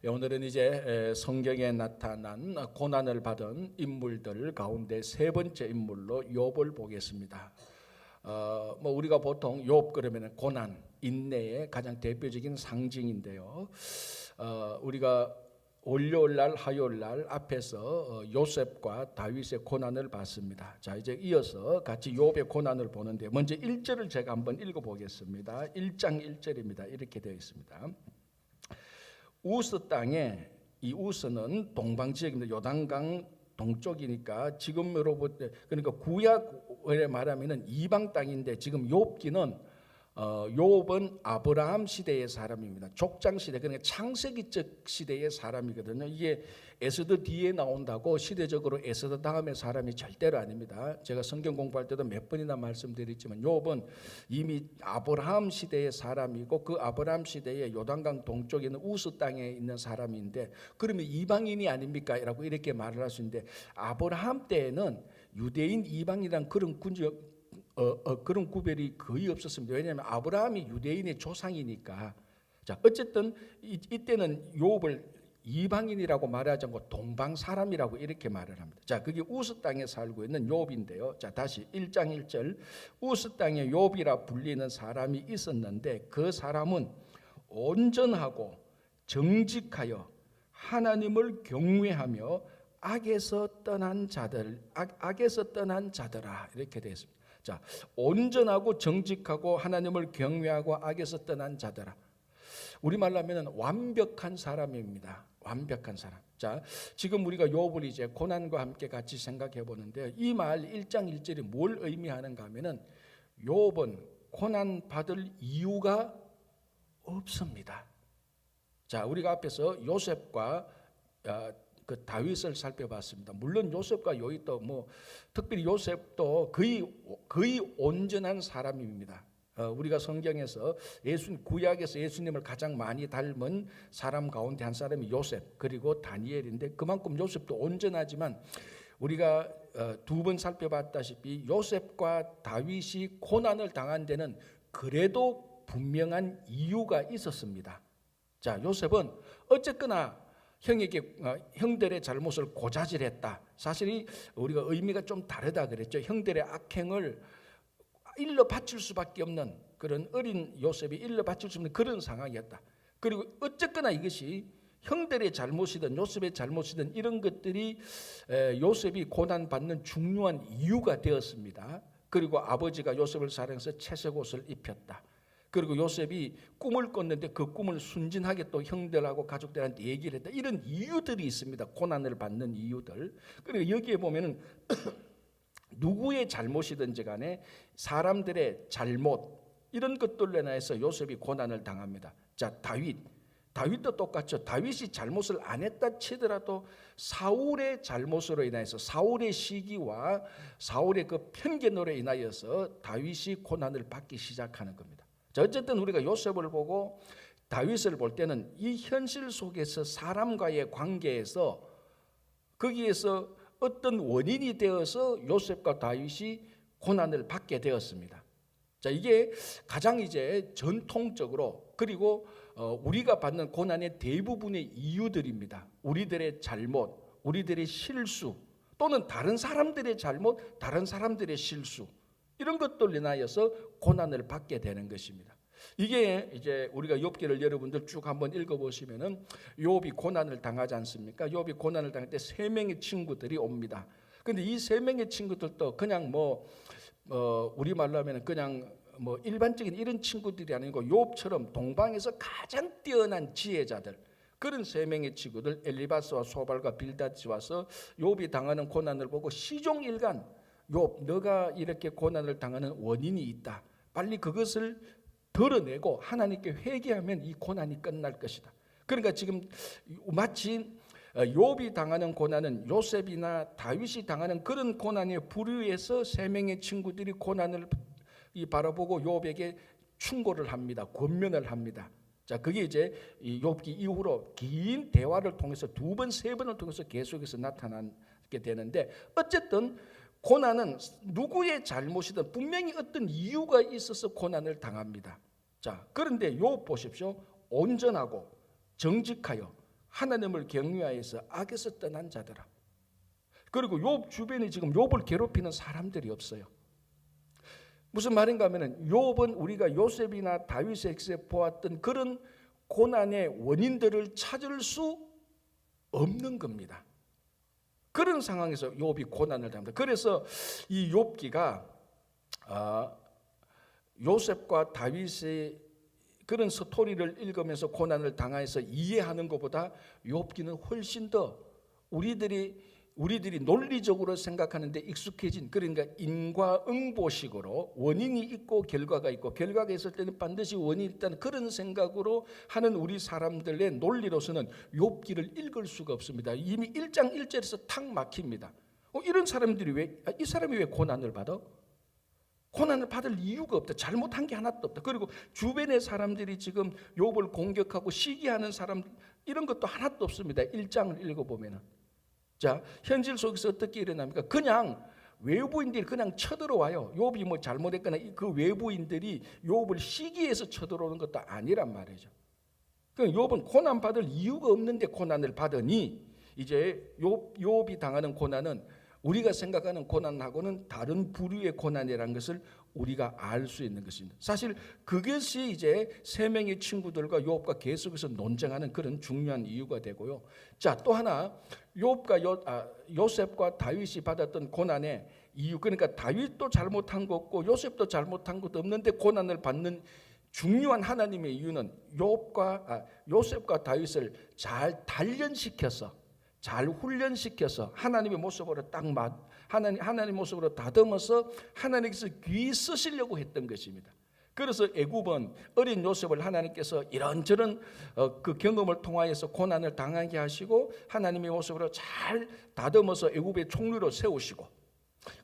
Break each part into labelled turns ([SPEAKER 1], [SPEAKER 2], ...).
[SPEAKER 1] 오늘은 이제 성경에 나타난 고난을 받은 인물들 가운데 세 번째 인물로 욥을 보겠습니다. 우리가 보통 욥 그러면 고난, 인내의 가장 대표적인 상징인데요. 우리가 월요일 날, 화요일 날 앞에서 요셉과 다윗의 고난을 봤습니다. 자, 이제 이어서 같이 욥의 고난을 보는데 먼저 1절을 제가 한번 읽어보겠습니다. 1장 1절입니다. 이렇게 되어 있습니다. 우스 땅에, 이 우스는 동방 지역입니다. 요단강 동쪽이니까 지금으로부터, 그러니까 구약을 말하면은 이방 땅인데, 지금 욥기는 욥은 아브라함 시대의 사람입니다. 족장 시대, 그러니까 창세기적 시대의 사람이거든요. 이게 에스더 뒤에 나온다고 시대적으로 에스더 다음의 사람이 절대로 아닙니다. 제가 성경 공부할 때도 몇 번이나 말씀드렸지만 욥은 이미 아브라함 시대의 사람이고, 그 아브라함 시대의 요단강 동쪽에 있는 우스 땅에 있는 사람인데, 그러면 이방인이 아닙니까? 라고 이렇게 말을 할 수 있는데, 아브라함 때에는 유대인, 이방이란 그런 그런 구별이 거의 없었습니다. 왜냐하면 아브라함이 유대인의 조상이니까. 자, 어쨌든 이때는 욥을 이방인이라고 말하지 않고 동방 사람이라고 이렇게 말을 합니다. 자, 그게 우스 땅에 살고 있는 욥인데요. 자, 다시 1장 1절. 우스 땅에 욥이라 불리는 사람이 있었는데, 그 사람은 온전하고 정직하여 하나님을 경외하며 악에서 떠난 자들아, 이렇게 되어 있습니다. 자, 온전하고 정직하고 하나님을 경외하고 악에서 떠난 자들아. 우리말로 하면 완벽한 사람입니다. 완벽한 사람. 자, 지금 우리가 욥을 이제 고난과 함께 같이 생각해 보는데, 이 말 1장 1절이 뭘 의미하는가 하면은 욥은 고난 받을 이유가 없습니다. 자, 우리가 앞에서 요셉과 그 다윗을 살펴봤습니다. 물론 요셉과 요셉도 특별히 요셉도 거의 온전한 사람입니다. 우리가 성경에서 구약에서 예수님을 가장 많이 닮은 사람 가운데 한 사람이 요셉, 그리고 다니엘인데, 그만큼 요셉도 온전하지만 우리가 두 번 살펴봤다시피 요셉과 다윗이 고난을 당한 데는 그래도 분명한 이유가 있었습니다. 자, 요셉은 어쨌거나 형들의 잘못을 고자질했다. 사실 우리가 의미가 좀 다르다 그랬죠. 형들의 악행을 일러 바칠 수밖에 없는 그런 어린 요셉이 일러 바칠 수 없는 그런 상황이었다. 그리고 어쨌거나 이것이 형들의 잘못이든 요셉의 잘못이든 이런 것들이 요셉이 고난받는 중요한 이유가 되었습니다. 그리고 아버지가 요셉을 사랑해서 채색 옷을 입혔다. 그리고 요셉이 꿈을 꿨는데 그 꿈을 순진하게 또 형들하고 가족들한테 얘기를 했다. 이런 이유들이 있습니다. 고난을 받는 이유들. 그리고 여기에 보면은 누구의 잘못이든지 간에 사람들의 잘못, 이런 것들로 인해서 요셉이 고난을 당합니다. 자, 다윗도 똑같죠. 다윗이 잘못을 안 했다 치더라도 사울의 잘못으로 인해서, 사울의 시기와 사울의 그 편견으로 인하여서 다윗이 고난을 받기 시작하는 겁니다. 자, 어쨌든 우리가 요셉을 보고 다윗을 볼 때는 이 현실 속에서 사람과의 관계에서, 거기에서 어떤 원인이 되어서 요셉과 다윗이 고난을 받게 되었습니다. 자, 이게 가장 이제 전통적으로, 그리고 우리가 받는 고난의 대부분의 이유들입니다. 우리들의 잘못, 우리들의 실수, 또는 다른 사람들의 잘못, 다른 사람들의 실수, 이런 것들로 인하여서 고난을 받게 되는 것입니다. 이게 이제 우리가 욥기를 여러분들 쭉 한번 읽어보시면은 욥이 고난을 당하지 않습니까? 욥이 고난을 당할 때 3명의 친구들이 옵니다. 근데 이 3명의 친구들도 그냥 우리말로 하면 그냥 일반적인 이런 친구들이 아니고 욥처럼 동방에서 가장 뛰어난 지혜자들, 그런 3명의 친구들 엘리바스와 소발과 빌닷이 와서 욥이 당하는 고난을 보고 시종일관, 욥, 너가 이렇게 고난을 당하는 원인이 있다. 빨리 그것을 드러내고 하나님께 회개하면 이 고난이 끝날 것이다. 그러니까 지금 마치 욥이 당하는 고난은 요셉이나 다윗이 당하는 그런 고난에 불의해서 3명의 친구들이 고난을 바라보고 욥에게 충고를 합니다. 권면을 합니다. 자, 그게 이제 욥기 이후로 긴 대화를 통해서 2번, 3번을 통해서 계속해서 나타나게 되는데, 어쨌든 고난은 누구의 잘못이든 분명히 어떤 이유가 있어서 고난을 당합니다. 자, 그런데 욥 보십시오. 온전하고 정직하여 하나님을 경외하여서 악에서 떠난 자들아. 그리고 욥 주변에 지금 욥을 괴롭히는 사람들이 없어요. 무슨 말인가 하면은 욥은 우리가 요셉이나 다윗에게서 보았던 그런 고난의 원인들을 찾을 수 없는 겁니다. 그런 상황에서 욥이 고난을 당합니다. 그래서 이 욥기가 요셉과 다윗의 그런 스토리를 읽으면서 고난을 당해서 이해하는 것보다 욥기는 훨씬 더 우리들이 논리적으로 생각하는데 익숙해진, 그러니까 인과응보식으로 원인이 있고 결과가 있고 결과가 있을 때는 반드시 원인이 있다는 그런 생각으로 하는 우리 사람들의 논리로서는 욥기를 읽을 수가 없습니다. 이미 1장 1절에서 탁 막힙니다. 이런 사람들이 이 사람이 왜 고난을 받아? 고난을 받을 이유가 없다. 잘못한 게 하나도 없다. 그리고 주변의 사람들이 지금 욥을 공격하고 시기하는 사람 이런 것도 하나도 없습니다. 1장을 읽어보면은. 자, 현실 속에서 어떻게 일어납니까? 그냥 외부인들이 그냥 쳐들어와요. 욥이 뭐 잘못했거나 그 외부인들이 욥을 시기해서 쳐들어오는 것도 아니란 말이죠. 그러니까 욥은 고난 받을 이유가 없는데 고난을 받으니 이제 욥이 당하는 고난은 우리가 생각하는 고난하고는 다른 부류의 고난이라는 것을 우리가 알 수 있는 것입니다. 사실 그것이 이제 세 명의 친구들과 욥과 계속해서 논쟁하는 그런 중요한 이유가 되고요. 자, 또 하나 요셉과 다윗이 받았던 고난의 이유, 그러니까 다윗도 잘못한 거 없고 요셉도 잘못한 것도 없는데 고난을 받는 중요한 하나님의 이유는 요셉과 다윗을 잘 단련시켜서 잘 훈련시켜서 하나님의 모습으로 하나님 모습으로 다듬어서 하나님께서 귀히 쓰시려고 했던 것입니다. 그래서 애굽은 어린 요셉을 하나님께서 이런저런 그 경험을 통하여서 고난을 당하게 하시고 하나님의 모습으로 잘 다듬어서 애굽의 총리로 세우시고,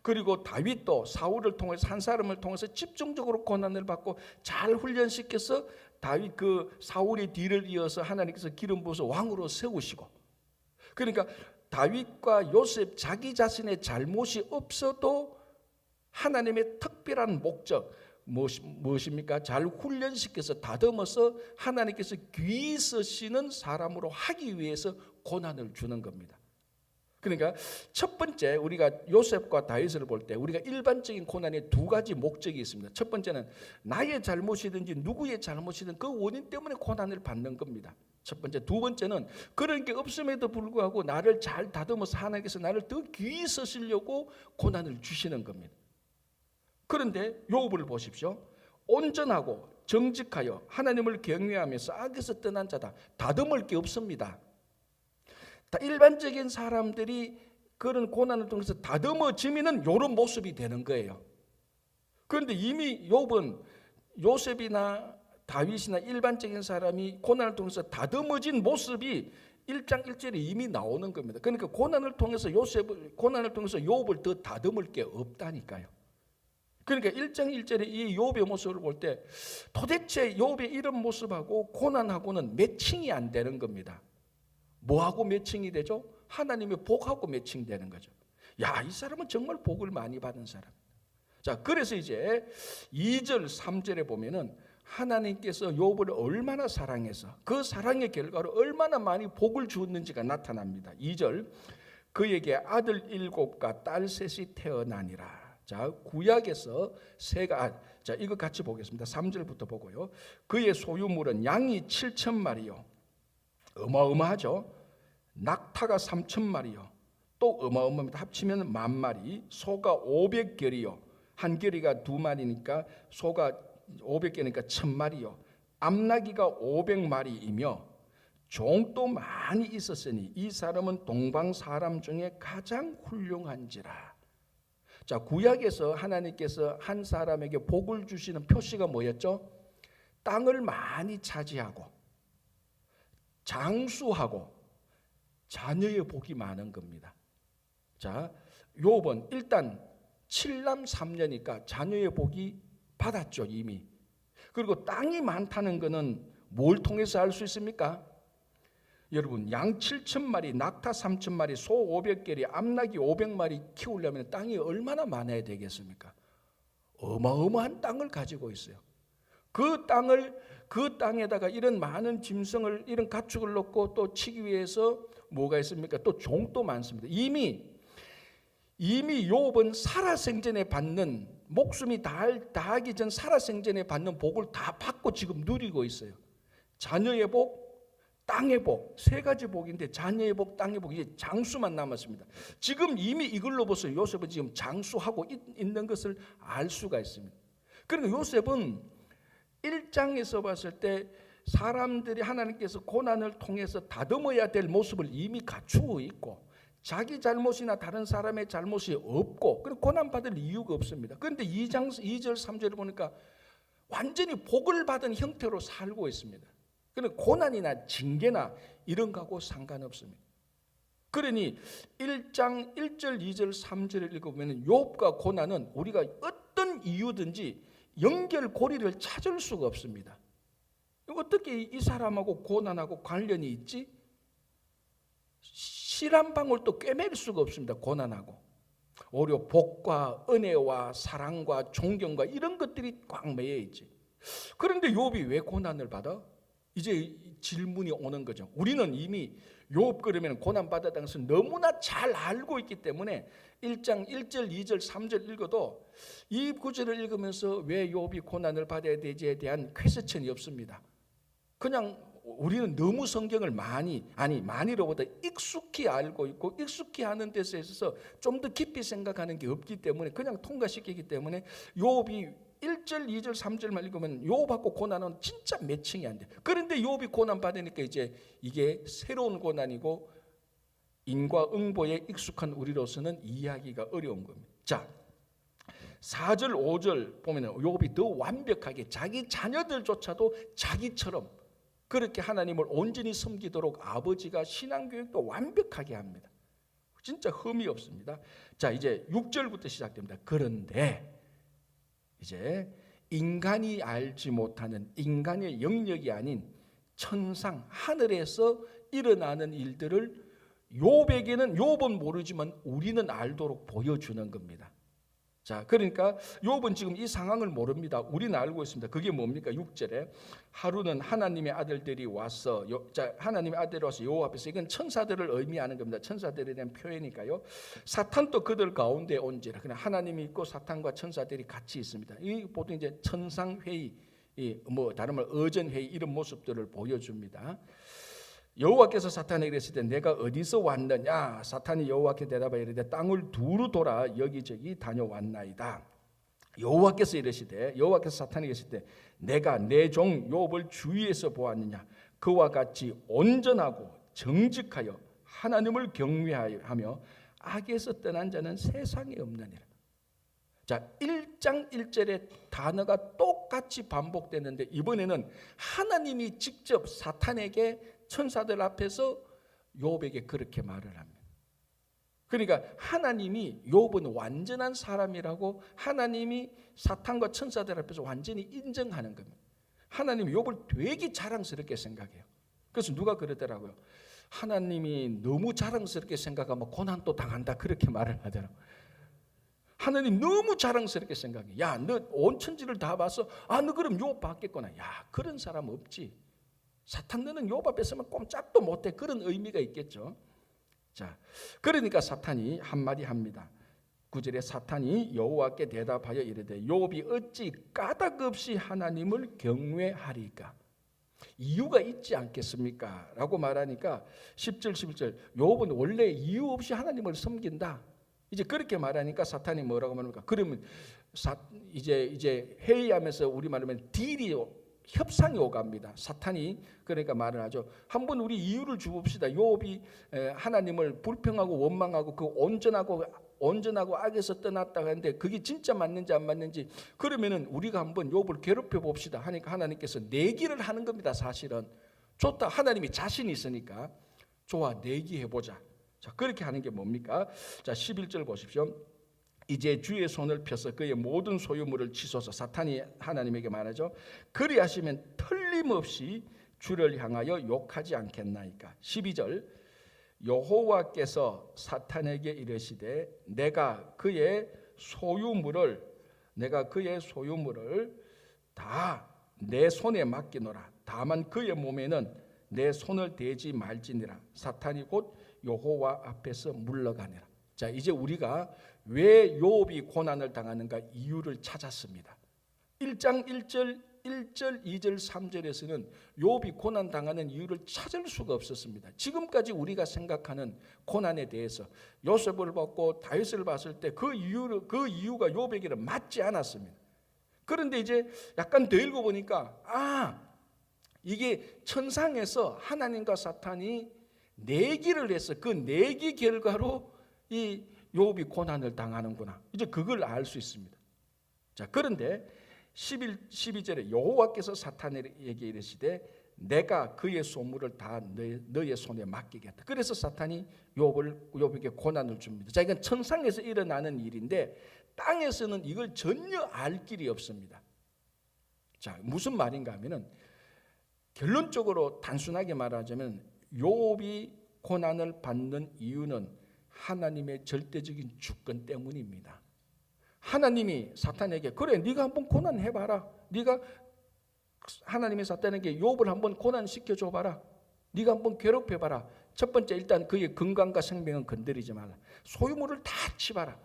[SPEAKER 1] 그리고 다윗도 사울을 통해서 한 사람을 통해서 집중적으로 고난을 받고 잘 훈련시켜서 다윗 사울의 뒤를 이어서 하나님께서 기름 부어서 왕으로 세우시고, 그러니까 다윗과 요셉 자기 자신의 잘못이 없어도 하나님의 특별한 목적 무엇입니까? 잘 훈련시켜서 다듬어서 하나님께서 귀히 쓰시는 사람으로 하기 위해서 고난을 주는 겁니다. 그러니까 첫 번째 우리가 요셉과 다윗을 볼 때 우리가 일반적인 고난에 두 가지 목적이 있습니다. 첫 번째는 나의 잘못이든지 누구의 잘못이든 그 원인 때문에 고난을 받는 겁니다. 첫 번째. 두 번째는 그런 게 없음에도 불구하고 나를 잘 다듬어서 하나님께서 나를 더 귀히 쓰시려고 고난을 주시는 겁니다. 그런데 욥을 보십시오. 온전하고 정직하여 하나님을 경외하면서 악에서 떠난 자다. 다듬을 게 없습니다. 일반적인 사람들이 그런 고난을 통해서 다듬어지면은 이런 모습이 되는 거예요. 그런데 이미 욥은 요셉이나 다윗이나 일반적인 사람이 고난을 통해서 다듬어진 모습이 1장 1절에 이미 나오는 겁니다. 그러니까 고난을 통해서 욥을 더 다듬을 게 없다니까요. 그러니까 1장 1절에 이 욥의 모습을 볼 때 도대체 욥의 이런 모습하고 고난하고는 매칭이 안 되는 겁니다. 뭐하고 매칭이 되죠? 하나님의 복하고 매칭되는 거죠. 야, 이 사람은 정말 복을 많이 받은 사람. 자, 그래서 이제 2절 3절에 보면은 하나님께서 욥을 얼마나 사랑해서 그 사랑의 결과로 얼마나 많이 복을 주었는지가 나타납니다. 2절, 그에게 아들 7과 딸 셋이 태어나니라. 자, 구약에서 자, 이거 같이 보겠습니다. 3절부터 보고요. 그의 소유물은 양이 7,000마리요. 어마어마하죠. 낙타가 3,000마리요. 또 어마어마합니다. 합치면 10,000마리. 소가 500결이요. 한 결이가 2마리니까 소가 500개니까 1,000마리요. 암나귀가 500마리이며 종도 많이 있었으니 이 사람은 동방 사람 중에 가장 훌륭한지라. 자, 구약에서 하나님께서 한 사람에게 복을 주시는 표시가 뭐였죠? 땅을 많이 차지하고 장수하고 자녀의 복이 많은 겁니다. 자, 욥은 일단 7남 3녀니까 자녀의 복이 받았죠, 이미. 그리고 땅이 많다는 것은 뭘 통해서 알 수 있습니까? 여러분, 양 7,000마리, 낙타 3,000마리, 소 500개리, 암나귀 500마리 키우려면 땅이 얼마나 많아야 되겠습니까? 어마어마한 땅을 가지고 있어요. 그 땅을 그 땅에다가 이런 많은 짐승을, 이런 가축을 놓고 또 치기 위해서 뭐가 있습니까? 또 종도 많습니다. 이미 욥은 살아생전에 받는, 목숨이 다하기 전 살아생전에 받는 복을 다 받고 지금 누리고 있어요. 자녀의 복, 땅의 복, 세 가지 복인데 자녀의 복, 땅의 복, 이제 장수만 남았습니다. 지금 이미 이걸로 보세요. 요셉은 지금 장수하고 있는 것을 알 수가 있습니다. 그러니까 요셉은 1장에서 봤을 때 사람들이 하나님께서 고난을 통해서 다듬어야 될 모습을 이미 갖추고 있고, 자기 잘못이나 다른 사람의 잘못이 없고, 그리고 고난받을 이유가 없습니다. 그런데 2장 2절 3절을 보니까 완전히 복을 받은 형태로 살고 있습니다. 그러니까 고난이나 징계나 이런 거하고 상관없습니다. 그러니 1장 1절 2절 3절을 읽어보면 욥과 고난은 우리가 어떤 이유든지 연결고리를 찾을 수가 없습니다. 어떻게 이 사람하고 고난하고 관련이 있지? 실 한 방울도 꿰맬 수가 없습니다. 고난하고 오히려 복과 은혜와 사랑과 존경과 이런 것들이 꽉 매여 있지. 그런데 욥이 왜 고난을 받아? 이제 질문이 오는 거죠. 우리는 이미 욥 그러면 고난받았다는 것을 너무나 잘 알고 있기 때문에 1장 1절 2절 3절 읽어도 이 구절을 읽으면서 왜 욥이 고난을 받아야 되지에 대한 퀘스천이 없습니다. 그냥 우리는 너무 성경을 많이로보다 익숙히 알고 있고 익숙히 하는 데서 있어서 좀 더 깊이 생각하는 게 없기 때문에 그냥 통과시키기 때문에 욥이 1절, 2절, 3절만 읽으면 욥하고 고난은 진짜 매칭이 안 돼. 그런데 욥이 고난 받으니까 이제 이게 새로운 고난이고 인과응보에 익숙한 우리로서는 이해하기가 어려운 겁니다. 자, 4절, 5절 보면 욥이 더 완벽하게 자기 자녀들조차도 자기처럼 그렇게 하나님을 온전히 섬기도록 아버지가 신앙교육도 완벽하게 합니다. 진짜 흠이 없습니다. 자, 이제 6절부터 시작됩니다. 그런데 이제 인간이 알지 못하는 인간의 영역이 아닌 천상 하늘에서 일어나는 일들을 욥은 모르지만 우리는 알도록 보여주는 겁니다. 자, 그러니까 욥은 지금 이 상황을 모릅니다. 우리는 알고 있습니다. 그게 뭡니까? 6절에 하루는 하나님의 아들들이 와서 하나님의 아들이 와서 여호와 앞에서, 이건 천사들을 의미하는 겁니다. 천사들에 대한 표현이니까요. 사탄도 그들 가운데 온지라. 그냥 하나님이 있고 사탄과 천사들이 같이 있습니다. 이 보통 이제 천상회의, 다른 말 의전회의 이런 모습들을 보여줍니다. 여호와께서 사탄에게 이르실 때 내가 어디서 왔느냐? 사탄이 여호와께 대답하여 이르되 땅을 두루 돌아 여기저기 다녀왔나이다. 여호와께서 사탄에게 이르실 때 내가 내 종 욥을 주위에서 보았느냐? 그와 같이 온전하고 정직하여 하나님을 경외하며 악에서 떠난 자는 세상에 없느니라. 자, 1장 1절의 단어가 똑같이 반복되는데 이번에는 하나님이 직접 사탄에게 천사들 앞에서 욥에게 그렇게 말을 합니다. 그러니까 하나님이 욥은 완전한 사람이라고 하나님이 사탄과 천사들 앞에서 완전히 인정하는 겁니다. 하나님이 욥을 되게 자랑스럽게 생각해요. 그래서 누가 그러더라고요. 하나님이 너무 자랑스럽게 생각하면 고난도 당한다, 그렇게 말을 하더라고요. 하나님 너무 자랑스럽게 생각해. 야, 너 온 천지를 다 봐서 너 그럼 욥 받겠구나. 야, 그런 사람 없지. 사탄 너는 욥 앞에 서면 꼼짝도 못해. 그런 의미가 있겠죠. 자, 그러니까 사탄이 한마디 합니다. 9절에 사탄이 여호와께 대답하여 이르되 욥이 어찌 까닭없이 하나님을 경외하리까? 이유가 있지 않겠습니까? 라고 말하니까 10절 11절 욥은 원래 이유 없이 하나님을 섬긴다. 이제 그렇게 말하니까 사탄이 뭐라고 말합니까? 그러면 이제 회의하면서 우리 말하면 딜이 협상이 오갑니다. 사탄이 그러니까 말을 하죠. 한번 우리 이유를 주봅시다. 욥이 하나님을 불평하고 원망하고 그 온전하고 악에서 떠났다 하는데 그게 진짜 맞는지 안 맞는지, 그러면은 우리가 한번 욥을 괴롭혀 봅시다 하니까 하나님께서 내기를 하는 겁니다. 사실은 좋다. 하나님이 자신이 있으니까 좋아, 내기해 보자. 자, 그렇게 하는 게 뭡니까? 자, 11절 보십시오. 이제 주의 손을 펴서 그의 모든 소유물을 치소서. 사탄이 하나님에게 말하죠. 그리하시면 틀림없이 주를 향하여 욕하지 않겠나이까. 12절 여호와께서 사탄에게 이르시되 내가 그의 소유물을 다 내 손에 맡기노라. 다만 그의 몸에는 내 손을 대지 말지니라. 사탄이 곧 여호와 앞에서 물러가니라. 자, 이제 우리가 왜 욥이 고난을 당하는가 이유를 찾았습니다. 1장 1절, 1절, 2절, 3절에서는 욥이 고난 당하는 이유를 찾을 수가 없었습니다. 지금까지 우리가 생각하는 고난에 대해서 요셉을 봤고 다윗을 봤을 때 그 이유가 욥에게는 맞지 않았습니다. 그런데 이제 약간 더 읽어보니까 이게 천상에서 하나님과 사탄이 내기를 해서 그 내기 결과로 이 욥이 고난을 당하는구나. 이제 그걸 알 수 있습니다. 자, 그런데 12절에 여호와께서 사탄에게 이르시되 내가 그의 소물을 다 너의 손에 맡기겠다. 그래서 사탄이 욥에게 고난을 줍니다. 자, 이건 천상에서 일어나는 일인데 땅에서는 이걸 전혀 알 길이 없습니다. 자, 무슨 말인가 하면은 결론적으로 단순하게 말하자면 욥이 고난을 받는 이유는 하나님의 절대적인 주권 때문입니다. 하나님이 사탄에게 그래 네가 한번 고난해봐라. 네가 하나님이 사탄에게 욥을 한번 고난시켜줘봐라. 네가 한번 괴롭혀봐라. 첫 번째 일단 그의 건강과 생명은 건드리지 말라. 소유물을 다 치봐라.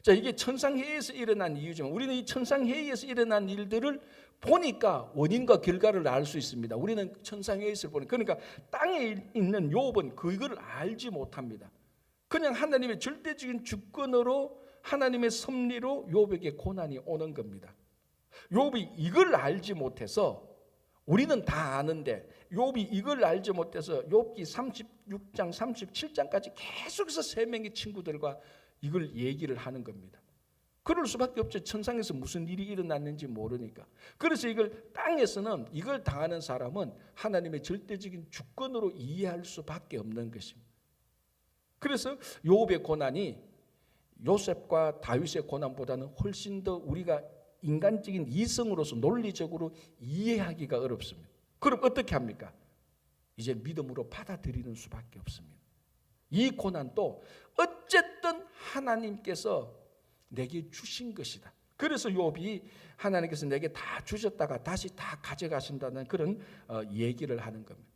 [SPEAKER 1] 자, 이게 천상회의에서 일어난 이유지만 우리는 이 천상회의에서 일어난 일들을 보니까 원인과 결과를 알 수 있습니다. 우리는 천상회의에서 보니까 그러니까 땅에 있는 욥은 그걸 알지 못합니다. 그냥 하나님의 절대적인 주권으로 하나님의 섭리로 욥에게 고난이 오는 겁니다. 욥이 이걸 알지 못해서 우리는 다 아는데 욥이 이걸 알지 못해서 욥기 36장 37장까지 계속해서 세 명의 친구들과 이걸 얘기를 하는 겁니다. 그럴 수밖에 없죠. 천상에서 무슨 일이 일어났는지 모르니까. 그래서 이걸 땅에서는 이걸 당하는 사람은 하나님의 절대적인 주권으로 이해할 수밖에 없는 것입니다. 그래서 욥의 고난이 요셉과 다윗의 고난보다는 훨씬 더 우리가 인간적인 이성으로서 논리적으로 이해하기가 어렵습니다. 그럼 어떻게 합니까? 이제 믿음으로 받아들이는 수밖에 없습니다. 이 고난도 어쨌든 하나님께서 내게 주신 것이다. 그래서 욥이 하나님께서 내게 다 주셨다가 다시 다 가져가신다는 그런 얘기를 하는 겁니다.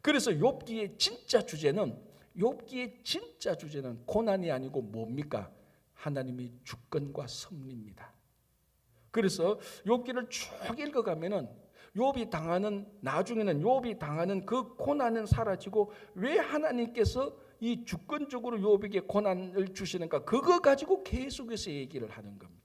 [SPEAKER 1] 그래서 욥기의 진짜 주제는 고난이 아니고 뭡니까? 하나님의 주권과 섭리입니다. 그래서 욥기를 쭉 읽어가면은 나중에는 욥이 당하는 그 고난은 사라지고 왜 하나님께서 이 주권적으로 욥에게 고난을 주시는가 그거 가지고 계속해서 얘기를 하는 겁니다.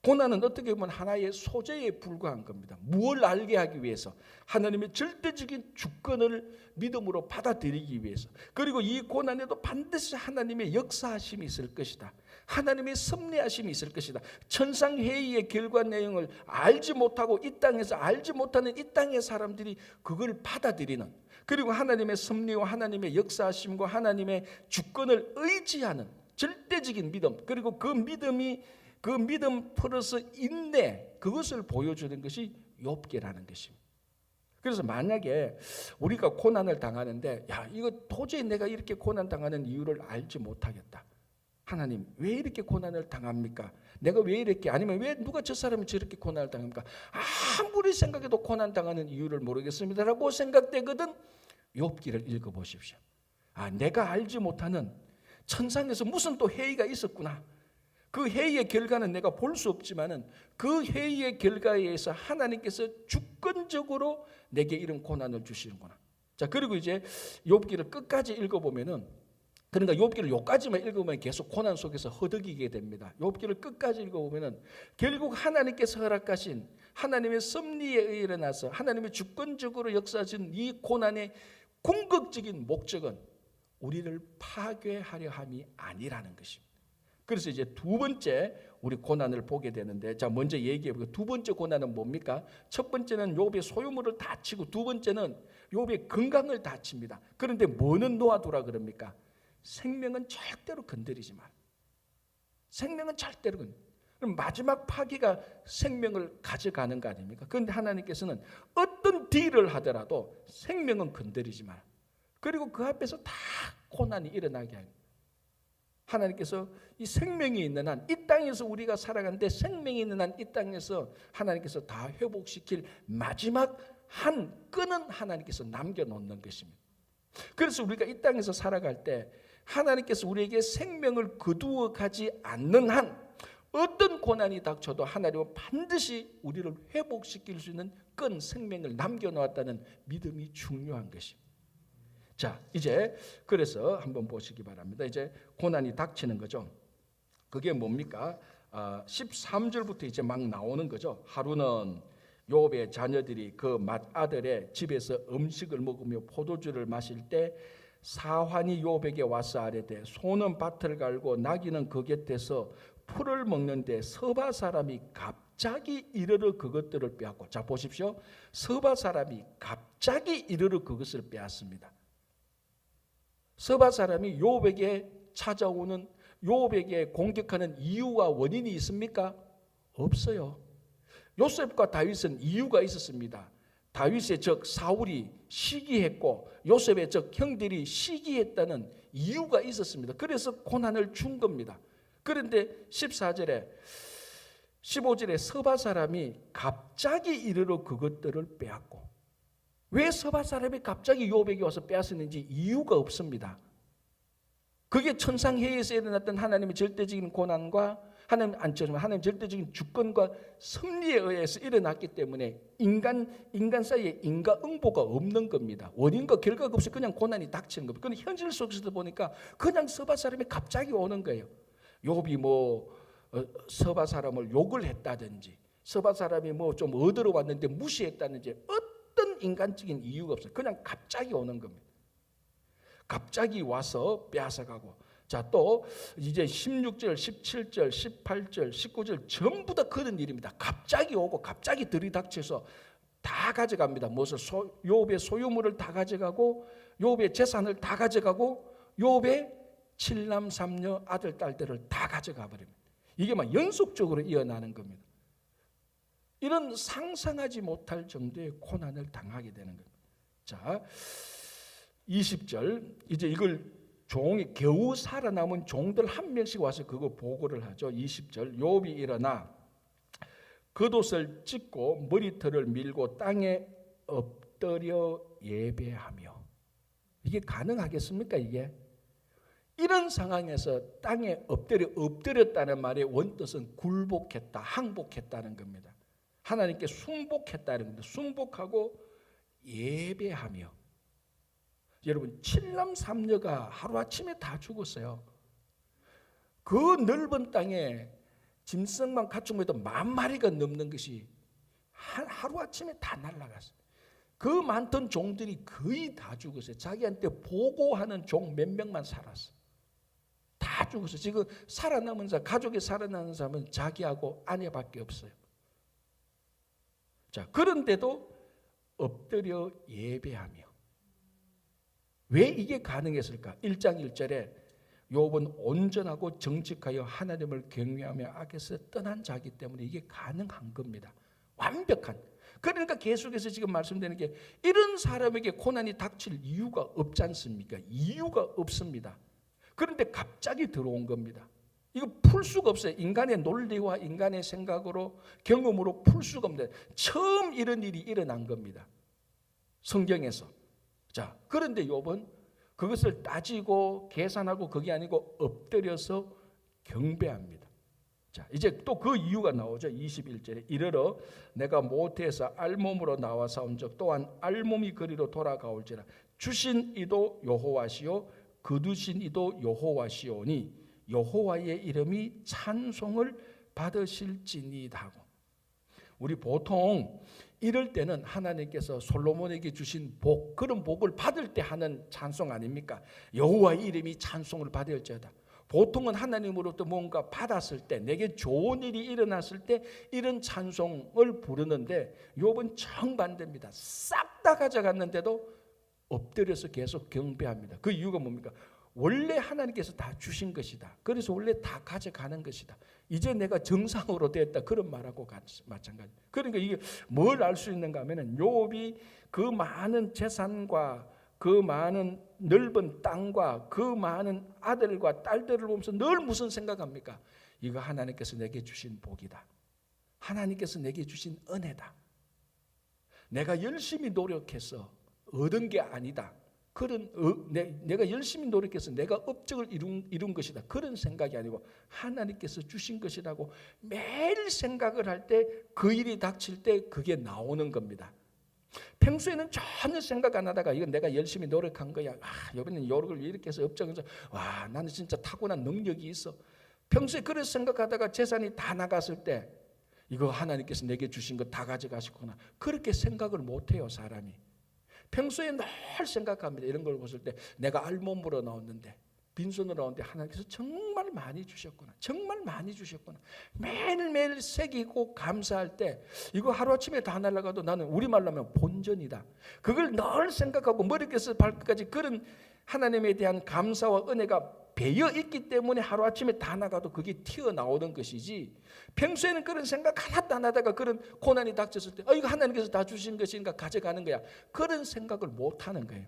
[SPEAKER 1] 고난은 어떻게 보면 하나의 소재에 불과한 겁니다. 무엇을 알게 하기 위해서 하나님의 절대적인 주권을 믿음으로 받아들이기 위해서 그리고 이 고난에도 반드시 하나님의 역사하심이 있을 것이다. 하나님의 섭리하심이 있을 것이다. 천상회의의 결과 내용을 알지 못하고 이 땅에서 알지 못하는 이 땅의 사람들이 그걸 받아들이는 그리고 하나님의 섭리와 하나님의 역사하심과 하나님의 주권을 의지하는 절대적인 믿음 그리고 그 믿음 플러스 인내 그것을 보여주는 것이 욥기라는 것입니다. 그래서 만약에 우리가 고난을 당하는데 이거 도저히 내가 이렇게 고난 당하는 이유를 알지 못하겠다. 하나님 왜 이렇게 고난을 당합니까? 내가 왜 이렇게 아니면 왜 누가 저 사람이 저렇게 고난을 당합니까? 아무리 생각해도 고난 당하는 이유를 모르겠습니다라고 생각되거든 욥기를 읽어보십시오. 내가 알지 못하는 천상에서 무슨 또 회의가 있었구나. 그 회의의 결과는 내가 볼 수 없지만은 그 회의의 결과에 의해서 하나님께서 주권적으로 내게 이런 고난을 주시는구나. 자, 그리고 이제 욥기를 끝까지 읽어보면은 그러니까 욥기를 여기까지만 읽으면 계속 고난 속에서 허덕이게 됩니다. 욥기를 끝까지 읽어보면은 결국 하나님께서 허락하신 하나님의 섭리에 일어나서 하나님의 주권적으로 역사하신 이 고난의 궁극적인 목적은 우리를 파괴하려 함이 아니라는 것입니다. 그래서 이제 두 번째 우리 고난을 보게 되는데 자 먼저 얘기해보고 두 번째 고난은 뭡니까? 첫 번째는 욥의 소유물을 다치고 두 번째는 욥의 건강을 다칩니다. 그런데 뭐는 놓아두라 그럽니까? 생명은 절대로 건드리지 마. 생명은 절대로 그럼 마지막 파기가 생명을 가져가는 거 아닙니까? 그런데 하나님께서는 어떤 딜을 하더라도 생명은 건드리지 마라. 그리고 그 앞에서 다 고난이 일어나게 합니다. 하나님께서 이 생명이 있는 한, 이 땅에서 우리가 살아가는데 생명이 있는 한 이 땅에서 하나님께서 다 회복시킬 마지막 한 끈은 하나님께서 남겨놓는 것입니다. 그래서 우리가 이 땅에서 살아갈 때 하나님께서 우리에게 생명을 거두어 가지 않는 한 어떤 고난이 닥쳐도 하나님은 반드시 우리를 회복시킬 수 있는 끈 생명을 남겨놓았다는 믿음이 중요한 것입니다. 자, 이제 그래서 한번 보시기 바랍니다. 이제 고난이 닥치는 거죠. 그게 뭡니까? 13절부터 이제 막 나오는 거죠. 하루는 욥의 자녀들이 그 맏아들의 집에서 음식을 먹으며 포도주를 마실 때 사환이 욥에게 와서 아뢰되 소는 밭을 갈고 나귀는 그 곁에서 풀을 먹는데 서바 사람이 갑자기 이르르 그것들을 빼앗고, 자 보십시오. 서바 사람이 갑자기 이르르 그것을 빼앗습니다. 서바 사람이 욥에게 찾아오는, 욥에게 공격하는 이유와 원인이 있습니까? 없어요. 요셉과 다윗은 이유가 있었습니다. 다윗의 적 사울이 시기했고 요셉의 적 형들이 시기했다는 이유가 있었습니다. 그래서 고난을 준 겁니다. 그런데 14절에 15절에 서바 사람이 갑자기 이르러 그것들을 빼앗고, 왜 서바 사람이 갑자기 욥에게 와서 빼앗았는지 이유가 없습니다. 그게 천상회의에서 일어났던 하나님의 절대적인 고난과 하나님 절대적인 주권과 섭리에 의해서 일어났기 때문에 인간 사이에 인과응보가 없는 겁니다. 원인과 결과가 없이 그냥 고난이 닥치는 겁니다. 그런데 현실 속에서 보니까 그냥 서바 사람이 갑자기 오는 거예요. 욥이 서바 사람을 욕을 했다든지, 서바 사람이 좀 얻으러 왔는데 무시했다든지 어떤 인간적인 이유가 없어요. 그냥 갑자기 오는 겁니다. 갑자기 와서 빼앗아가고, 자, 또 이제 16절, 17절, 18절, 19절 전부 다 그런 일입니다. 갑자기 오고 갑자기 들이닥쳐서 다 가져갑니다. 무엇을? 욥의 소유물을 다 가져가고 욥의 재산을 다 가져가고 욥의 7남 3녀 아들 딸들을 다 가져가 버립니다. 이게 막 연속적으로 이어나는 겁니다. 이런 상상하지 못할 정도의 고난을 당하게 되는 겁니다. 자, 20절, 이제 이걸 종이 겨우 살아남은 종들 한 명씩 와서 그거 보고를 하죠. 20절, 욥이 일어나 겉옷을 찢고 머리털을 밀고 땅에 엎드려 예배하며. 이게 가능하겠습니까? 이게 이런 상황에서 땅에 엎드렸다는 말의 원뜻은 굴복했다, 항복했다는 겁니다. 하나님께 순복했다는 겁니다. 순복하고 예배하며. 여러분, 7남 3녀가 하루아침에 다 죽었어요. 그 넓은 땅에 짐승만 갖추고 해도 10,000마리가 넘는 것이 하루아침에 다 날아갔어요. 그 많던 종들이 거의 다 죽었어요. 자기한테 보고하는 종 몇 명만 살았어요. 다 죽었어요. 지금 살아남은 사람, 가족이 살아남은 사람은 자기하고 아내밖에 없어요. 자, 그런데도 엎드려 예배하며. 왜 이게 가능했을까? 1장 1절에 욥은 온전하고 정직하여 하나님을 경외하며 악에서 떠난 자이기 때문에 이게 가능한 겁니다. 완벽한. 그러니까 계속해서 지금 말씀드리는 게 이런 사람에게 고난이 닥칠 이유가 없지 않습니까? 이유가 없습니다. 그런데 갑자기 들어온 겁니다. 이거 풀 수가 없어요. 인간의 논리와 인간의 생각으로 경험으로 풀 수가 없는데 처음 이런 일이 일어난 겁니다. 성경에서. 자, 그런데 욥은 그것을 따지고 계산하고 그게 아니고 엎드려서 경배합니다. 자, 이제 또 그 이유가 나오죠. 21절에 이르러 내가 모태에서 알몸으로 나와 사온즉 또한 알몸이 그리로 돌아가올지라 주신 이도 여호와시요 거두신 이도 여호와시오니 여호와의 이름이 찬송을 받으실지니이다 하고. 우리 보통 이럴 때는 하나님께서 솔로몬에게 주신 복, 그런 복을 받을 때 하는 찬송 아닙니까? 여호와의 이름이 찬송을 받을지어다. 보통은 하나님으로부터 뭔가 받았을 때, 내게 좋은 일이 일어났을 때 이런 찬송을 부르는데 욥은 정반대입니다. 싹 다 가져갔는데도 엎드려서 계속 경배합니다. 그 이유가 뭡니까? 원래 하나님께서 다 주신 것이다. 그래서 원래 다 가져가는 것이다. 이제 내가 정상으로 됐다. 그런 말하고 마찬가지. 그러니까 이게 뭘 알 수 있는가 하면은 욥이 그 많은 재산과 그 많은 넓은 땅과 그 많은 아들과 딸들을 보면서 늘 무슨 생각합니까? 이거 하나님께서 내게 주신 복이다. 하나님께서 내게 주신 은혜다. 내가 열심히 노력해서 얻은 게 아니다. 그런 내가 열심히 노력해서 내가 업적을 이룬 것이다. 그런 생각이 아니고 하나님께서 주신 것이라고 매일 생각을 할 때 그 일이 닥칠 때 그게 나오는 겁니다. 평소에는 전혀 생각 안 하다가 이건 내가 열심히 노력한 거야. 이번에는 요걸 이렇게 해서 업적을 와 나는 진짜 타고난 능력이 있어. 평소에 그렇게 생각하다가 재산이 다 나갔을 때 이거 하나님께서 내게 주신 거 다 가져가시구나. 그렇게 생각을 못해요 사람이. 평소에 늘 생각합니다. 이런 걸 보실 때 내가 알몸으로 나왔는데 빈손으로 나왔는데 하나님께서 정말 많이 주셨구나. 정말 많이 주셨구나. 매일매일 새기고 감사할 때 이거 하루아침에 다 날아가도 나는 우리말로 하면 본전이다. 그걸 늘 생각하고 머리끝에서 발끝까지 그런 하나님에 대한 감사와 은혜가 배어 있기 때문에 하루아침에 다 나가도 그게 튀어나오는 것이지 평소에는 그런 생각 하나도 안 하다가 그런 고난이 닥쳤을 때 이거 하나님께서 다 주신 것인가 가져가는 거야. 그런 생각을 못 하는 거예요.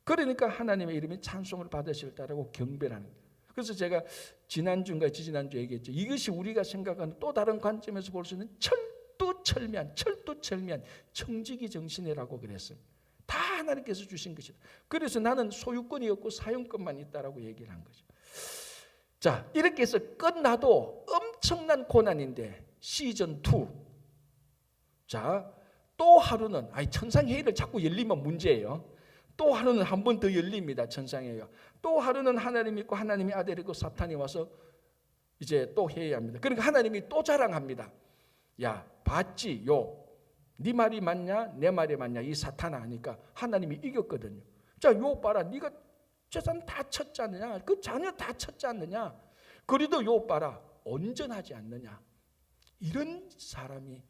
[SPEAKER 1] 그러니까 하나님의 이름이 찬송을 받으실다라고 경배하는 거예요. 그래서 제가 지난주인가 지지난주에 얘기했죠. 이것이 우리가 생각하는 또 다른 관점에서 볼 수 있는 철두철미한 청지기 정신이라고 그랬어요. 다 하나님께서 주신 것이다. 그래서 나는 소유권이 없고 사용권만 있다라고 얘기를 한 거죠. 자, 이렇게 해서 끝나도 엄청난 고난인데 시즌 2. 자, 또 하루는 천상회의를 자꾸 열리면 문제예요. 또 하루는 한 번 더 열립니다. 천상회의가. 또 하루는 하나님 있고 하나님의 아들이고 사탄이 와서 이제 또 회의합니다. 그러니까 하나님이 또 자랑합니다. 야, 봤지? 네 말이 맞냐? 내 말이 맞냐? 이 사탄아 하니까 하나님이 이겼거든요. 자, 요 봐라. 네가 재산 다 쳤지 않느냐? 그 자녀 다 쳤지 않느냐? 그래도 요 봐라. 온전하지 않느냐? 이런 사람이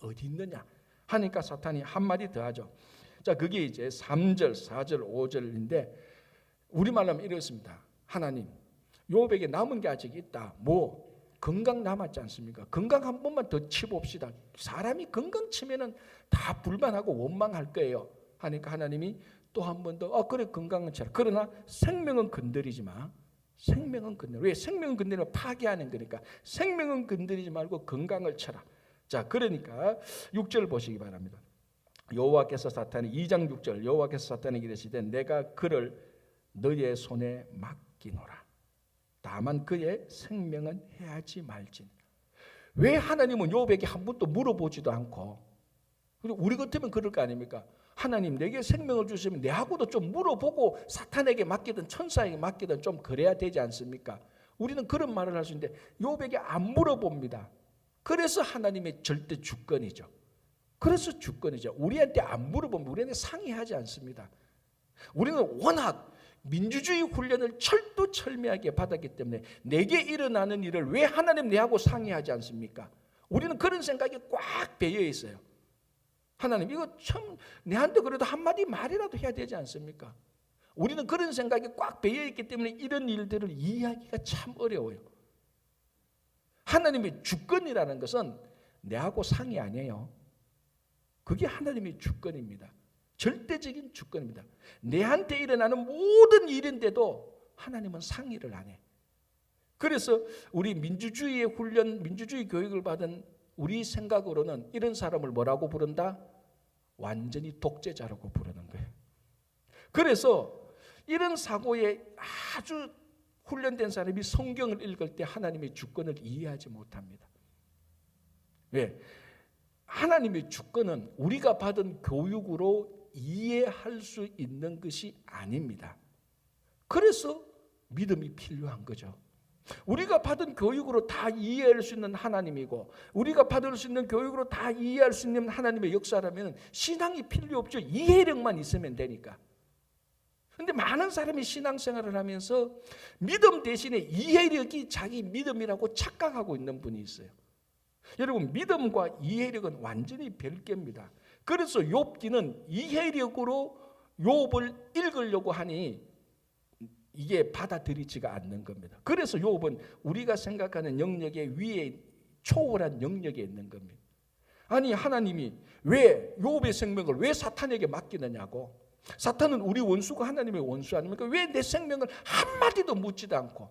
[SPEAKER 1] 어디 있느냐? 하니까 사탄이 한마디 더 하죠. 자, 그게 이제 3절, 4절, 5절인데 우리말로 하면 이렇습니다. 하나님, 욥에게 남은 게 아직 있다. 뭐? 건강 남았지 않습니까? 건강 한 번만 더 치봅시다. 사람이 건강 치면은 다 불만하고 원망할 거예요. 하니까 하나님이 또 한 번 더 그래 건강은 쳐라. 그러나 생명은 건드리지 마. 생명은 건드려. 왜? 생명은 건드리면 파괴하는 거니까. 생명은 건드리지 말고 건강을 쳐라. 자, 그러니까 6절 보시기 바랍니다. 여호와께서 사탄이 2장 6절 여호와께서 사탄에게 이르시되 내가 그를 너의 손에 맡기노라. 다만 그의 생명은 해하지 말지니. 왜 하나님은 욥에게 한 번도 물어보지도 않고 우리 같으면 그럴 거 아닙니까? 하나님 내게 생명을 주시면 내하고도 좀 물어보고 사탄에게 맡기든 천사에게 맡기든 좀 그래야 되지 않습니까? 우리는 그런 말을 할 수 있는데 욥에게 안 물어봅니다. 그래서 하나님의 절대 주권이죠. 그래서 주권이죠. 우리한테 안 물어보면 우리한테 상의하지 않습니다. 우리는 워낙 민주주의 훈련을 철두철미하게 받았기 때문에 내게 일어나는 일을 왜 하나님 내하고 상의하지 않습니까? 우리는 그런 생각이 꽉 배어 있어요. 하나님 이거 참 내한테 그래도 한마디 말이라도 해야 되지 않습니까? 우리는 그런 생각이 꽉 배어 있기 때문에 이런 일들을 이해하기가 참 어려워요. 하나님의 주권이라는 것은 내하고 상의 아니에요. 그게 하나님의 주권입니다. 절대적인 주권입니다. 내한테 일어나는 모든 일인데도 하나님은 상의를 안 해. 그래서 우리 민주주의의 훈련, 민주주의 교육을 받은 우리 생각으로는 이런 사람을 뭐라고 부른다? 완전히 독재자라고 부르는 거예요. 그래서 이런 사고에 아주 훈련된 사람이 성경을 읽을 때 하나님의 주권을 이해하지 못합니다. 왜? 하나님의 주권은 우리가 받은 교육으로 이해할 수 있는 것이 아닙니다. 그래서 믿음이 필요한 거죠. 우리가 받은 교육으로 다 이해할 수 있는 하나님이고 우리가 받을 수 있는 교육으로 다 이해할 수 있는 하나님의 역사라면 신앙이 필요 없죠. 이해력만 있으면 되니까. 그런데 많은 사람이 신앙생활을 하면서 믿음 대신에 이해력이 자기 믿음이라고 착각하고 있는 분이 있어요. 여러분 믿음과 이해력은 완전히 별개입니다. 그래서 욥기는 이해력으로 욥을 읽으려고 하니 이게 받아들이지가 않는 겁니다. 그래서 욥은 우리가 생각하는 영역의 위에 초월한 영역에 있는 겁니다. 아니 하나님이 왜 욥의 생명을 왜 사탄에게 맡기느냐고. 사탄은 우리 원수가 하나님의 원수 아닙니까? 왜 내 생명을 한마디도 묻지도 않고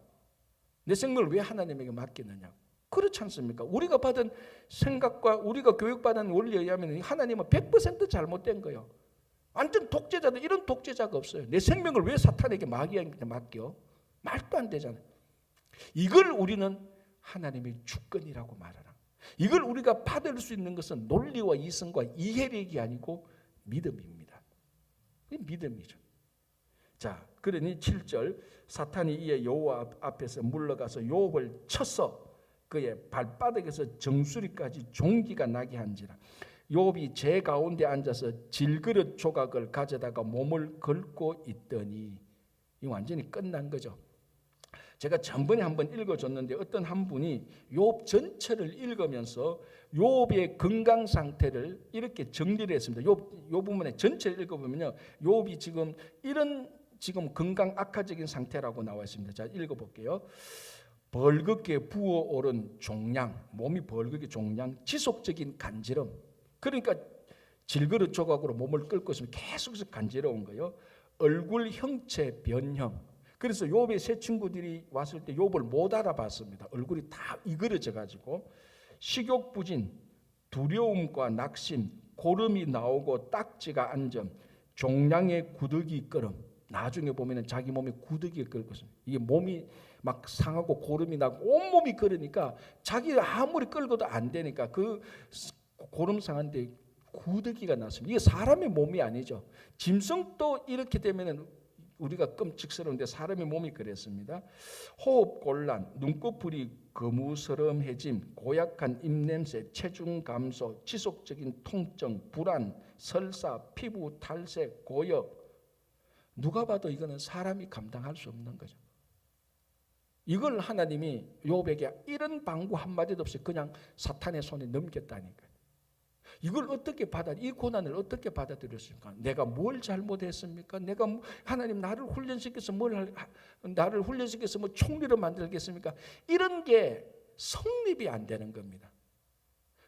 [SPEAKER 1] 내 생명을 왜 하나님에게 맡기느냐고. 그렇지 않습니까? 우리가 받은 생각과 우리가 교육받은 원리에 의하면 하나님은 100% 잘못된 거예요. 완전 독재자들, 이런 독재자가 없어요. 내 생명을 왜 사탄에게 마귀에게 맡겨? 말도 안 되잖아요. 이걸 우리는 하나님의 주권이라고 말하라. 이걸 우리가 받을 수 있는 것은 논리와 이성과 이해력이 아니고 믿음입니다. 믿음이죠. 자, 그러니 7절 사탄이 이에 여호와 앞에서 물러가서 욥을 쳐서 그의 발바닥에서 정수리까지 종기가 나게 한지라. 욥이 제 가운데 앉아서 질그릇 조각을 가져다가 몸을 긁고 있더니, 이 완전히 끝난 거죠. 제가 전번에 한번 읽어줬는데 어떤 한 분이 욥 전체를 읽으면서 욥의 건강 상태를 이렇게 정리를 했습니다. 요 부분에 전체를 읽어보면요, 욥이 지금 이런 건강 악화적인 상태라고 나와 있습니다. 자, 읽어볼게요. 벌겋게 부어오른 종양, 몸이 벌겋게 종양, 지속적인 간지럼. 그러니까 질그릇 조각으로 몸을 끓고 있으면 계속해서 간지러운 거예요. 얼굴 형체 변형. 그래서 욥의 세 친구들이 왔을 때 욥을 못 알아봤습니다. 얼굴이 다 이그러져 가지고 식욕 부진, 두려움과 낙심, 고름이 나오고 딱지가 앉음, 종양의 구더기 끓음. 나중에 보면은 자기 몸에 구더기가 끓고 있습니다. 이게 몸이 막 상하고 고름이 나고 온몸이 끓으니까 자기가 아무리 끓고도 안 되니까 그 고름 상한데 구더기가 났습니다. 이게 사람의 몸이 아니죠. 짐승도 이렇게 되면은 우리가 끔찍스러운데 사람의 몸이 그랬습니다. 호흡 곤란, 눈꺼풀이 거무스름해짐, 고약한 입냄새, 체중 감소, 지속적인 통증, 불안, 설사, 피부 탈색, 고역. 누가 봐도 이거는 사람이 감당할 수 없는 거죠. 이걸 하나님이 욥에게 이런 방구 한마디도 없이 그냥 사탄의 손에 넘겼다니까요. 이걸 어떻게 이 고난을 어떻게 받아들였습니까? 내가 뭘 잘못했습니까? 하나님 나를 훈련시켜서 나를 훈련시켜서 뭐 총리로 만들겠습니까? 이런 게 성립이 안 되는 겁니다.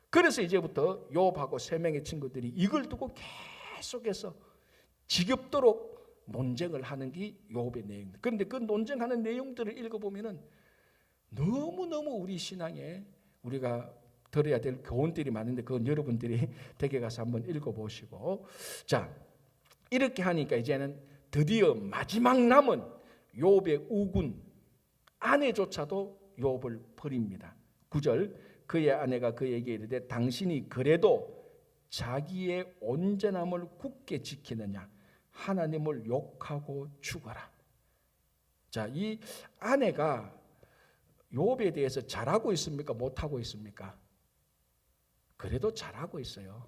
[SPEAKER 1] 그래서 이제부터 욥하고 세 명의 친구들이 이걸 두고 계속해서 지겹도록 논쟁을 하는 게 욥의 내용입니다. 그런데 그 논쟁하는 내용들을 읽어보면은 너무너무 우리 신앙에 우리가 들어야 될 교훈들이 많은데 그건 여러분들이 댁에 가서 한번 읽어보시고, 자, 이렇게 하니까 이제는 드디어 마지막 남은 욥의 우군 아내조차도 욥을 버립니다. 9절 그의 아내가 그에게 이르되 당신이 그래도 자기의 온전함을 굳게 지키느냐 하나님을 욕하고 죽어라. 자, 이 아내가 욥에 대해서 잘하고 있습니까? 못하고 있습니까? 그래도 잘하고 있어요.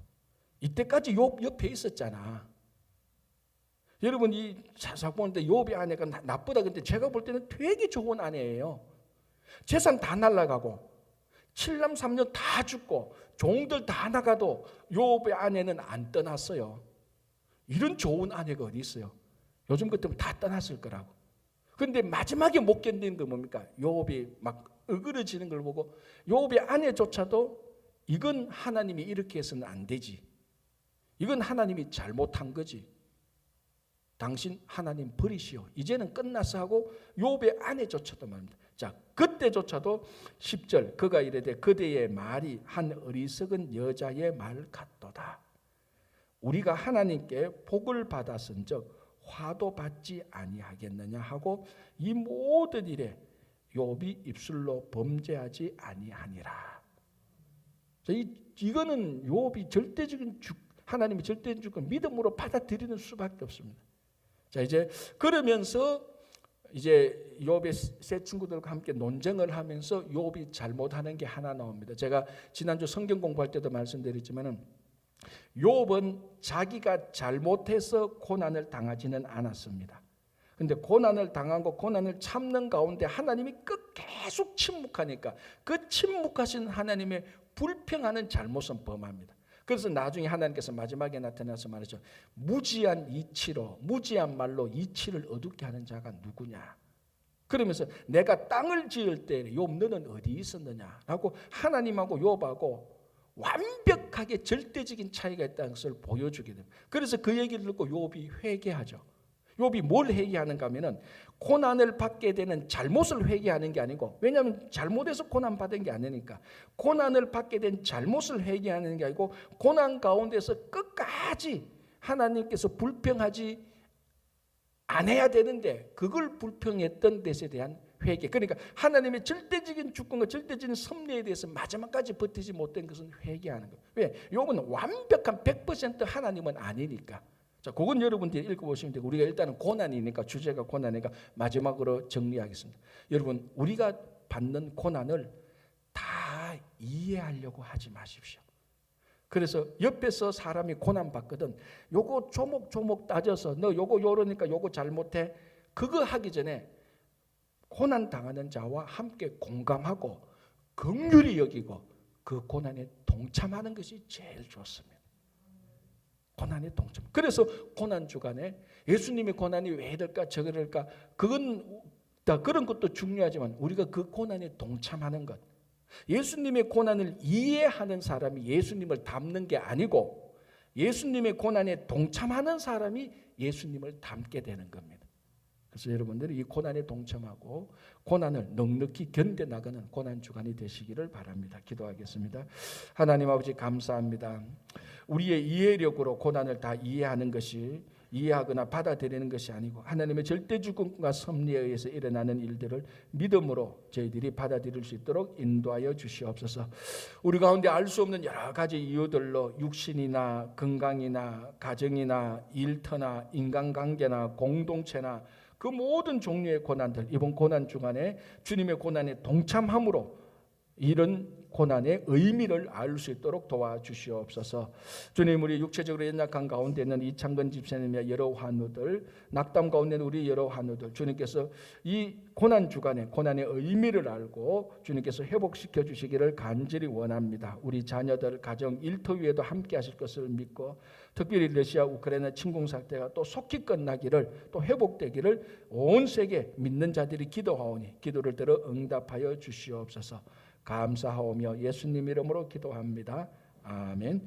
[SPEAKER 1] 이때까지 욥 옆에 있었잖아. 여러분 이 자세히 보는데 욥의 아내가 나쁘다. 근데 제가 볼 때는 되게 좋은 아내예요. 재산 다 날아가고 7남 3녀 다 죽고 종들 다 나가도 욥의 아내는 안 떠났어요. 이런 좋은 아내가 어디 있어요? 요즘 같으면 다 떠났을 거라고. 그런데 마지막에 못 견디는 건 뭡니까? 욥이 막 어그러지는 걸 보고 욥의 아내조차도 이건 하나님이 이렇게 해서는 안 되지. 이건 하나님이 잘못한 거지. 당신 하나님 버리시오. 이제는 끝났어 하고 욥의 아내조차도 말합니다. 자, 그때조차도 10절 그가 이르되 그대의 말이 한 어리석은 여자의 말 같도다. 우리가 하나님께 복을 받았은즉 화도 받지 아니하겠느냐 하고 이 모든 일에 욥이 입술로 범죄하지 아니하니라. 이거는 욥이 절대적인 하나님이 절대적인 믿음으로 받아들이는 수밖에 없습니다. 자, 이제 그러면서 이제 욥의 세 친구들과 함께 논쟁을 하면서 욥이 잘못하는 게 하나 나옵니다. 제가 지난주 성경 공부할 때도 말씀드렸지만은 욥은 자기가 잘못해서 고난을 당하지는 않았습니다. 근데 고난을 당하고 고난을 참는 가운데 하나님이 계속 침묵하니까 그 침묵하신 하나님의 불평하는 잘못은 범합니다. 그래서 나중에 하나님께서 마지막에 나타나서 말하죠. 무지한 이치로, 무지한 말로 이치를 어둡게 하는 자가 누구냐. 그러면서 내가 땅을 지을 때 욥 너는 어디 있었느냐 라고 하나님하고 욥하고 완벽하게 절대적인 차이가 있다는 것을 보여주게 됩니다. 그래서 그 얘기를 듣고 욥이 회개하죠. 욥이 뭘 회개하는가 하면은 고난을 받게 되는 잘못을 회개하는 게 아니고, 왜냐하면 잘못해서 고난 받은 게 아니니까, 고난을 받게 된 잘못을 회개하는 게 아니고 고난 가운데서 끝까지 하나님께서 불평하지 않아야 되는데 그걸 불평했던 것에 대한 회개. 그러니까 하나님의 절대적인 주권과 절대적인 섭리에 대해서 마지막까지 버티지 못한 것은 회개하는 거예요. 왜? 욥은 완벽한 100% 하나님은 아니니까. 자, 그건 여러분들이 읽어보시면 되고, 우리가 일단은 고난이니까, 주제가 고난이니까 마지막으로 정리하겠습니다. 여러분, 우리가 받는 고난을 다 이해하려고 하지 마십시오. 그래서 옆에서 사람이 고난 받거든, 요거 조목조목 따져서 너 요거 요러니까 요거 잘못해, 그거 하기 전에 고난 당하는 자와 함께 공감하고 긍휼히 여기고 그 고난에 동참하는 것이 제일 좋습니다. 고난에 동참. 그래서 고난 주간에 예수님의 고난이 왜 이럴까 저럴까, 그건 다 그런 것도 중요하지만 우리가 그 고난에 동참하는 것, 예수님의 고난을 이해하는 사람이 예수님을 닮는 게 아니고 예수님의 고난에 동참하는 사람이 예수님을 닮게 되는 겁니다. 그래서 여러분들이 이 고난에 동참하고 고난을 넉넉히 견뎌나가는 고난 주간이 되시기를 바랍니다. 기도하겠습니다. 하나님 아버지, 감사합니다. 우리의 이해력으로 고난을 다 이해하는 것이, 이해하거나 받아들이는 것이 아니고 하나님의 절대주권과 섭리에 의해서 일어나는 일들을 믿음으로 저희들이 받아들일 수 있도록 인도하여 주시옵소서. 우리 가운데 알 수 없는 여러 가지 이유들로 육신이나 건강이나 가정이나 일터나 인간관계나 공동체나 그 모든 종류의 고난들, 이번 고난 주간에 주님의 고난에 동참함으로 이런 고난의 의미를 알 수 있도록 도와주시옵소서. 주님, 우리 육체적으로 연약한 가운데 있는 이창근 집사님의 여러 환우들, 낙담 가운데 있는 우리 여러 환우들, 주님께서 이 고난 주간에 고난의 의미를 알고 주님께서 회복시켜 주시기를 간절히 원합니다. 우리 자녀들, 가정, 일터 위에도 함께 하실 것을 믿고, 특별히 러시아 우크라이나 침공 사태가 또 속히 끝나기를, 또 회복되기를 온 세계 믿는 자들이 기도하오니 기도를 들어 응답하여 주시옵소서. 감사하오며 예수님 이름으로 기도합니다. 아멘.